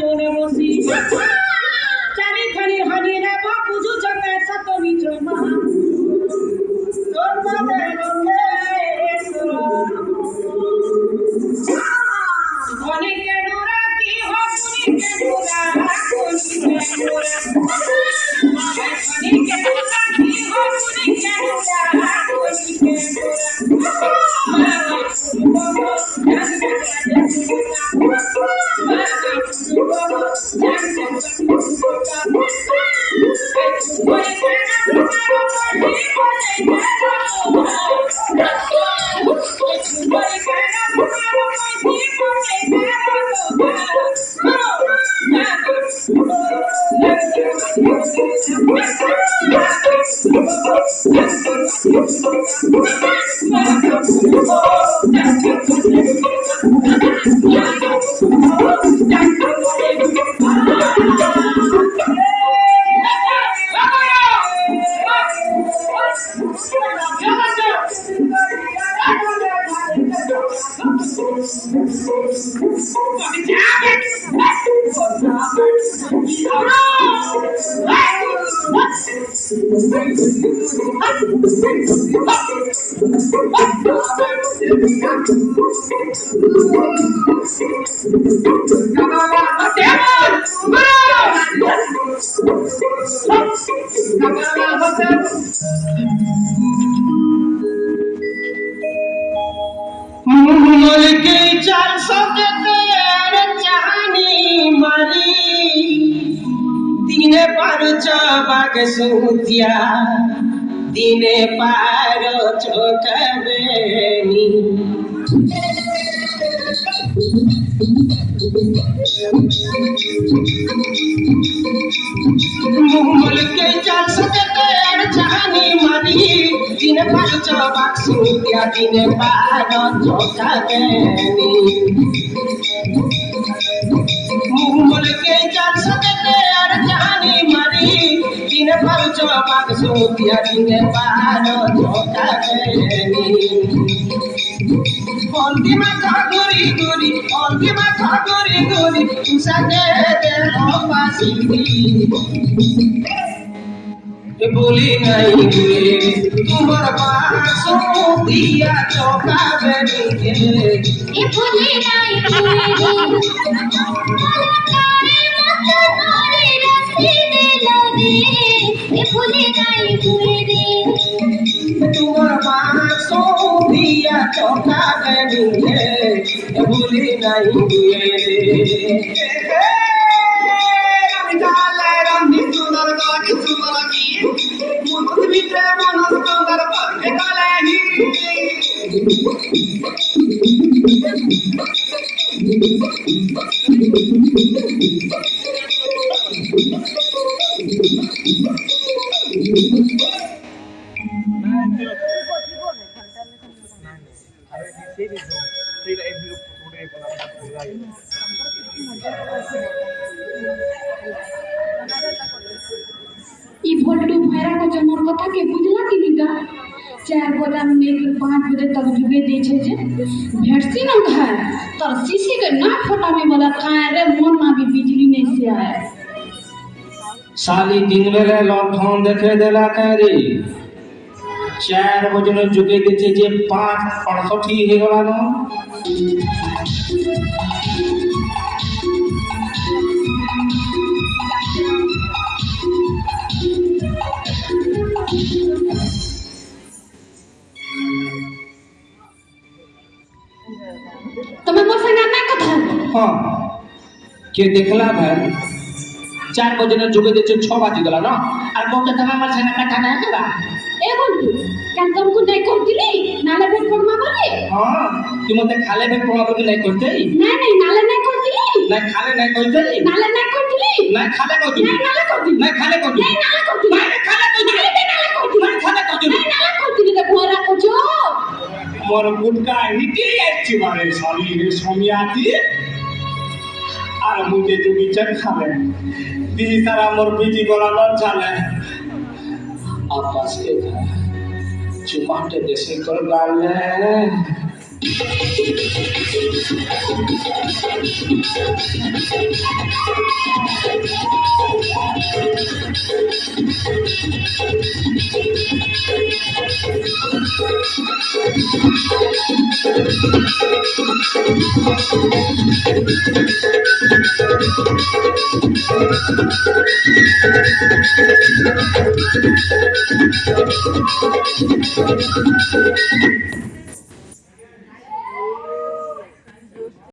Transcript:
জনে বসি চারিখানি হানি রে বুঝু জমে সত মিত্র মহা তোর মনে রঙে অনেকে নোরা কি হকুনি কে নোরা কোনি কে নোরা অনেকে নোরা কি হকুনি কে নোরা কোনি কে मुलके चल सकते चाहनी मरी दिने पर चबाक सुतिया दिने पार चोकबेनी मुलके चल सकते चाहनी मरी दिन पर चबाक सुतिया दिने पार चोकबेनी मुलके चल सकते चाहनी मरी दिन पर चबाक सुतिया दिने पार चोकबेनी Onti mata guri guri, onti mata guri guri, usage de opasiti. बोली नहीं हुए तुम्हारा पासों दिया चौका बनी के बोली नहीं हुए तुम्हारा पासों दिया चौका बनी के बोली नहीं हुए भोल्टू भैरा को जमर कथा के बुझला कि निका 4 बजे में 5 बजे तक जुगे दे छे जे भेटसी न घर तर सीसी के ना फटाने वाला काहे रे मन में भी बिजली नहीं से आए साली दिन बेले लॉकडाउन देखे देला करे 4 बजे न जुगे दे छे जे 5:68 हे गला न तुम्हें मोर संग ना कथा हां के देखला भाई 4 बजे न जुगे दे छे 6 बजे गला न और को के तमा मोर संग कथा ना करा ए बोलू कान तुमको नहीं करतिली नाले भेट पड़मा बोले हां तू मते खाले भेट पड़मा बोले नहीं करते नहीं नाले नहीं करतिली नहीं खाले नहीं करते नाले नहीं करतिली नहीं खाले करते नहीं नाले करतिली नहीं खाले करते नहीं नाले करतिली नहीं खाले करते नहीं नाले करतिली नहीं खाले करते नहीं नाले करतिली रे भोरा को जो मोर गुटका हिटी अच्छी मारे साली रे सोमियाती আর মুজে তো বিচার খাবে দিদি তারা মোর বিটি গলানোর চালে আপাস কে চুমাটে দেশে কর গালে